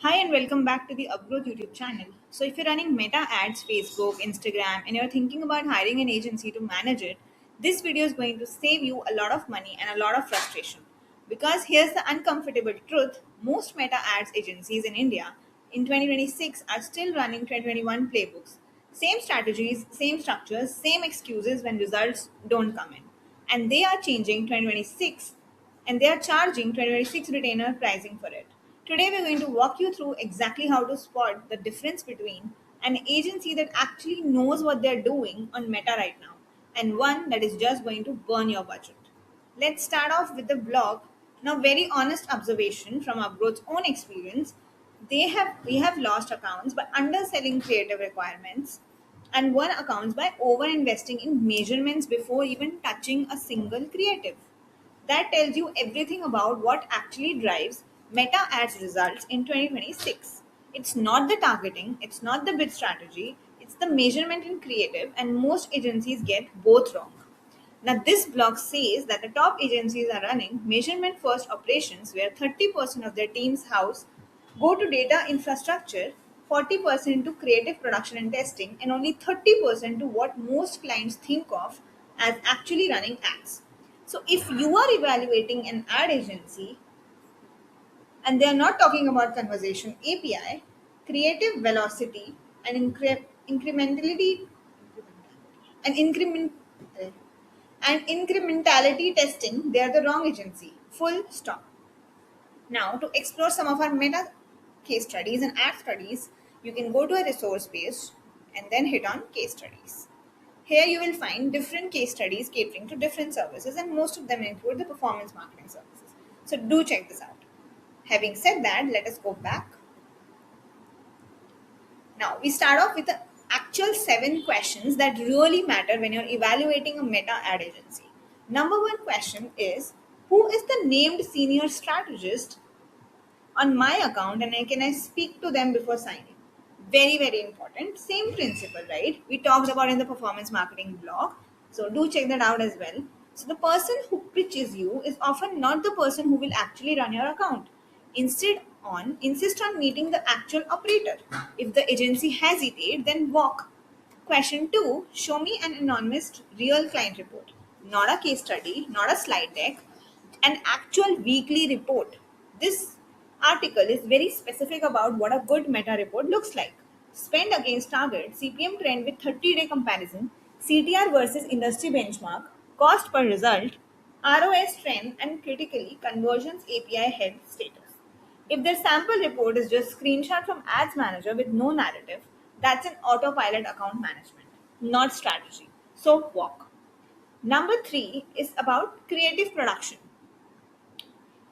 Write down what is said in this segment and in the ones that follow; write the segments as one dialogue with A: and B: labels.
A: Hi and welcome back to the Upgrowth YouTube channel. So if you're running Meta ads, Facebook, Instagram, and you're thinking about hiring an agency to manage it, this video is going to save you a lot of money and a lot of frustration. Because here's the uncomfortable truth, most Meta ads agencies in India in 2026 are still running 2021 playbooks. Same strategies, same structures, same excuses when results don't come in. And they are changing 2026 and they are charging 2026 retainer pricing for it. Today, we're going to walk you through exactly how to spot the difference between an agency that actually knows what they're doing on Meta right now and one that is just going to burn your budget. Let's start off with the blog. Now, very honest observation from Upgrowth's own experience. We have lost accounts by underselling creative requirements and won accounts by over investing in measurements before even touching a single creative. That tells you everything about what actually drives Meta Ads results in 2026. It's not the targeting, it's not the bid strategy, it's the measurement in creative, and most agencies get both wrong. Now, this blog says that the top agencies are running measurement first operations where 30% of their team's house go to data infrastructure, 40% to creative production and testing, and only 30% to what most clients think of as actually running ads. So, if you are evaluating an ad agency and they are not talking about conversation API, creative velocity, and incrementality and increment and incrementality testing, they are the wrong agency. Full stop. Now, to explore some of our meta case studies and ad studies, you can go to a resource page and then hit on case studies. Here you will find different case studies catering to different services, and most of them include the performance marketing services. So do check this out. Having said that, let us go back. Now, we start off with the actual 7 questions that really matter when you're evaluating a meta ad agency. Number one question is, who is the named senior strategist on my account and can I speak to them before signing? Very, very important. Same principle, right? We talked about in the performance marketing blog. So do check that out as well. So the person who pitches you is often not the person who will actually run your account. Insist on meeting the actual operator. If the agency hesitates, then walk. Question 2, show me an anonymous real client report. Not a case study, not a slide deck, an actual weekly report. This article is very specific about what a good meta report looks like. Spend against target, CPM trend with 30-day comparison, CTR versus industry benchmark, cost per result, ROS trend, and critically conversions API health status. If their sample report is just screenshot from Ads Manager with no narrative, that's an autopilot account management, not strategy. So walk. Number 3 is about creative production.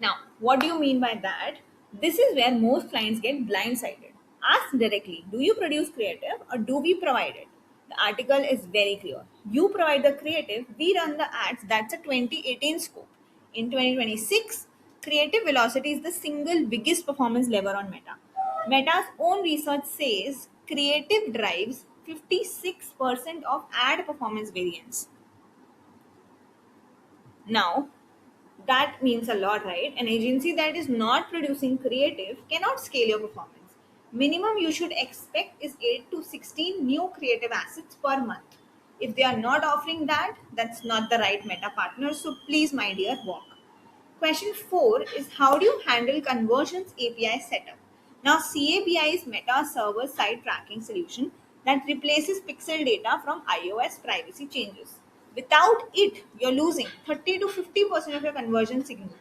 A: Now, what do you mean by that? This is where most clients get blindsided. Ask directly, do you produce creative or do we provide it? The article is very clear. You provide the creative, we run the ads. That's a 2018 scope. In 2026, creative velocity is the single biggest performance lever on Meta. Meta's own research says creative drives 56% of ad performance variance. Now, that means a lot, right? An agency that is not producing creative cannot scale your performance. Minimum you should expect is 8 to 16 new creative assets per month. If they are not offering that, that's not the right meta partner. So please, my dear, walk. Question 4 is, how do you handle conversions API setup? Now, CABI is Meta Server Side Tracking solution that replaces pixel data from iOS privacy changes. Without it, you're losing 30 to 50% of your conversion signal.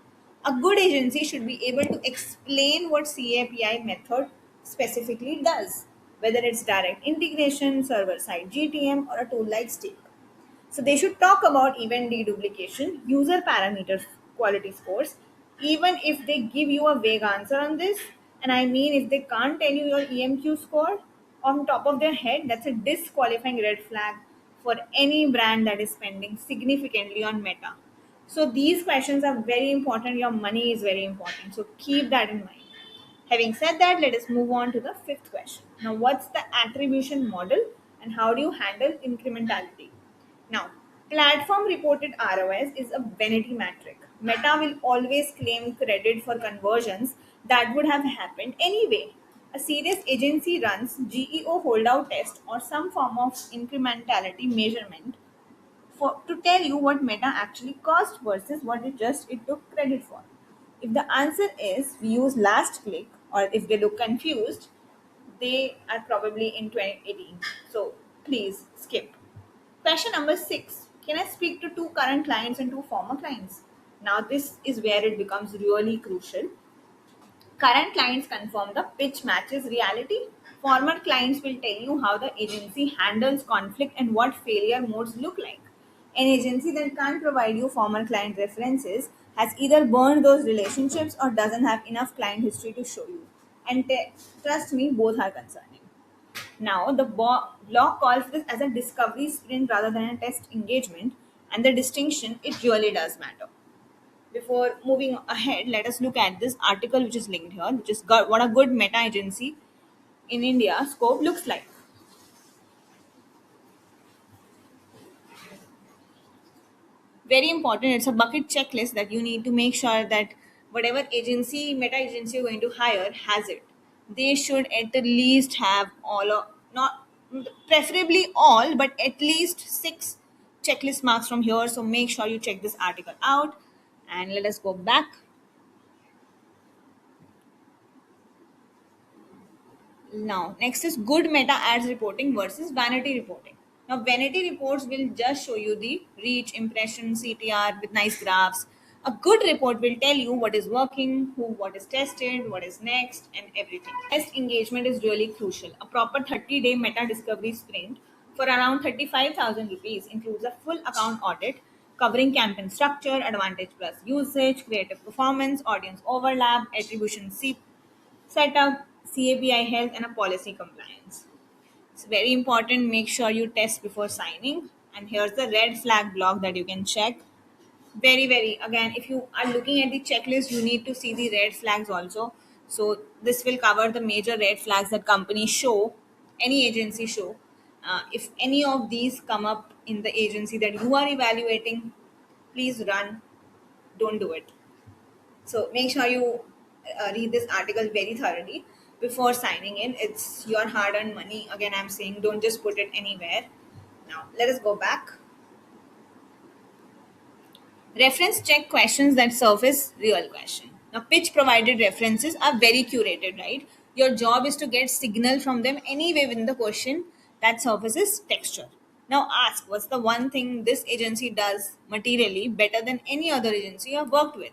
A: A good agency should be able to explain what CAPI method specifically does, whether it's direct integration, server side GTM, or a tool like Stake. So they should talk about event deduplication, user parameters, quality scores, even if they give you a vague answer on this. And I mean, if they can't tell you your EMQ score on top of their head, that's a disqualifying red flag for any brand that is spending significantly on Meta. So these questions are very important. Your money is very important. So keep that in mind. Having said that, let us move on to the fifth question. Now, what's the attribution model and how do you handle incrementality? Now, platform reported ROS is a vanity metric. Meta will always claim credit for conversions that would have happened anyway. A serious agency runs GEO holdout test or some form of incrementality measurement to tell you what Meta actually cost versus what it took credit for. If the answer is we use last click, or if they look confused, they are probably in 2018. So please skip. Question number 6. Can I speak to two current clients and two former clients? Now this is where it becomes really crucial. Current clients confirm the pitch matches reality. Former clients will tell you how the agency handles conflict and what failure modes look like. An agency that can't provide you former client references has either burned those relationships or doesn't have enough client history to show you. And trust me, both are concerning. Now, the blog calls this as a discovery sprint rather than a test engagement, and the distinction, it really does matter. Before moving ahead, let us look at this article which is linked here, which is what a good meta agency in India scope looks like. Very important. It's a bucket checklist that you need to make sure that whatever agency, meta agency you're going to hire has it. They should at least have all of, not preferably all, but at least 6 checklist marks from here. So make sure you check this article out. And let us go back. Now, next is good meta ads reporting versus vanity reporting. Now, vanity reports will just show you the reach, impression, CTR with nice graphs. A good report will tell you what is working, what is tested, what is next, and everything. Test engagement is really crucial. A proper 30-day meta discovery sprint for around 35,000 rupees includes a full account audit covering campaign structure, advantage plus usage, creative performance, audience overlap, attribution setup, CAPI health, and a policy compliance. It's very important. Make sure you test before signing. And here's the red flag block that you can check. Very, again, if you are looking at the checklist, you need to see the red flags also. So this will cover the major red flags that companies show, any agency show. If any of these come up in the agency that you are evaluating, please run. Don't do it. So make sure you read this article very thoroughly before signing in. It's your hard earned money. Again, I'm saying don't just put it anywhere. Now, let us go back. Reference check questions that surface real question. Now, pitch provided references are very curated, right? Your job is to get signal from them anyway within the question that surfaces texture. Now, ask what's the one thing this agency does materially better than any other agency you have worked with?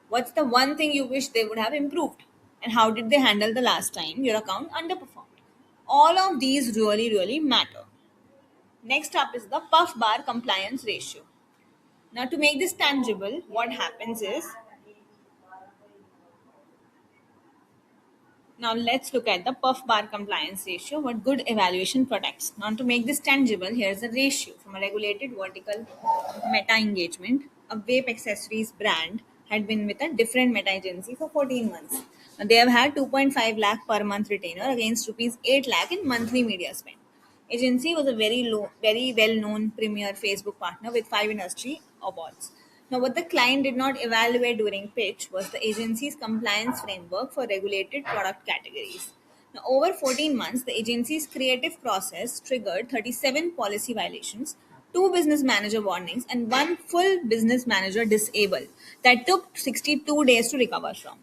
A: What's the one thing you wish they would have improved? And how did they handle the last time your account underperformed? All of these really matter. Next up is the puff bar compliance ratio. Now, to make this tangible, what happens is, now let's look at the puff bar compliance ratio, what good evaluation protects. Now, to make this tangible, here's a ratio from a regulated vertical meta engagement. A vape accessories brand had been with a different meta agency for 14 months. Now, they have had 2.5 lakh per month retainer against rupees 8 lakh in monthly media spend. Agency was a very well-known premier Facebook partner with 5 industry awards. Now, what the client did not evaluate during pitch was the agency's compliance framework for regulated product categories. Now, over 14 months, the agency's creative process triggered 37 policy violations, 2 business manager warnings, and 1 full business manager disable that took 62 days to recover from.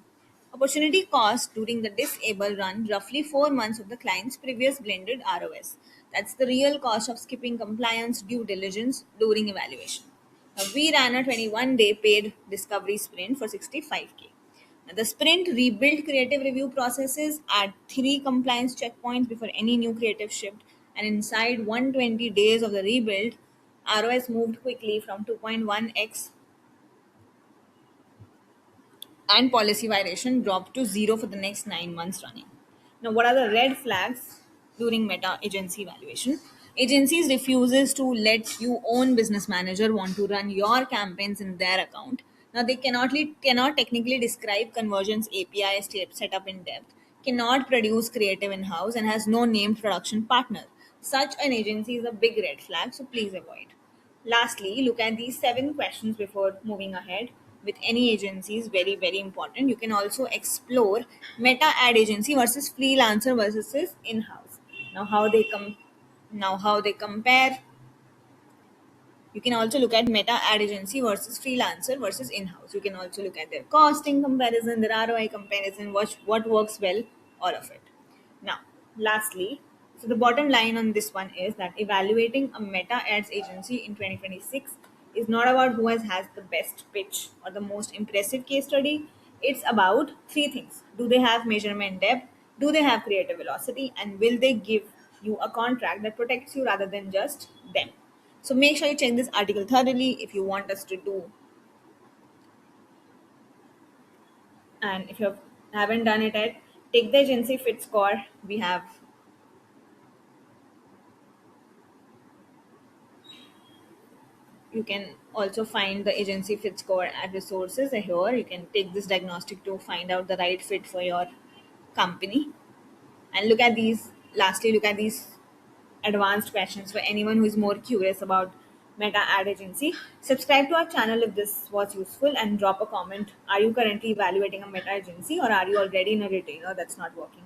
A: Opportunity cost during the disable run roughly 4 months of the client's previous blended ROS. That's the real cost of skipping compliance due diligence during evaluation. Now, we ran a 21-day paid discovery sprint for 65K. Now, the sprint rebuilt creative review processes at 3 compliance checkpoints before any new creative shipped, and inside 120 days of the rebuild, ROS moved quickly from 2.1x and policy violation dropped to zero for the next 9 months running. Now, what are the red flags during meta agency evaluation? Agencies refuses to let you own business manager want to run your campaigns in their account. Now, they cannot technically describe conversions API set up in depth, cannot produce creative in house, and has no named production partner. Such an agency is a big red flag, so please avoid. Lastly, look at these 7 questions before moving ahead. with any agency is very very important. You can also explore meta ad agency versus freelancer versus in-house. Now how they come now how they compare. You can also look at meta ad agency versus freelancer versus in-house. You can also look at their costing comparison, their ROI comparison, what works well, all of it. Now, lastly, so the bottom line on this one is that evaluating a meta ads agency in 2026 is not about has the best pitch or the most impressive case study. It's about three things. Do they have measurement depth? Do they have creative velocity? And will they give you a contract that protects you rather than just them? So make sure you check this article thoroughly if you want us to do. And if you haven't done it yet, take the agency fit score. You can also find the agency fit score at resources here. You can take this diagnostic to find out the right fit for your company. And look at these, lastly, look at these advanced questions for anyone who is more curious about meta ad agency. Subscribe to our channel if this was useful and drop a comment. Are you currently evaluating a meta agency or are you already in a retainer that's not working?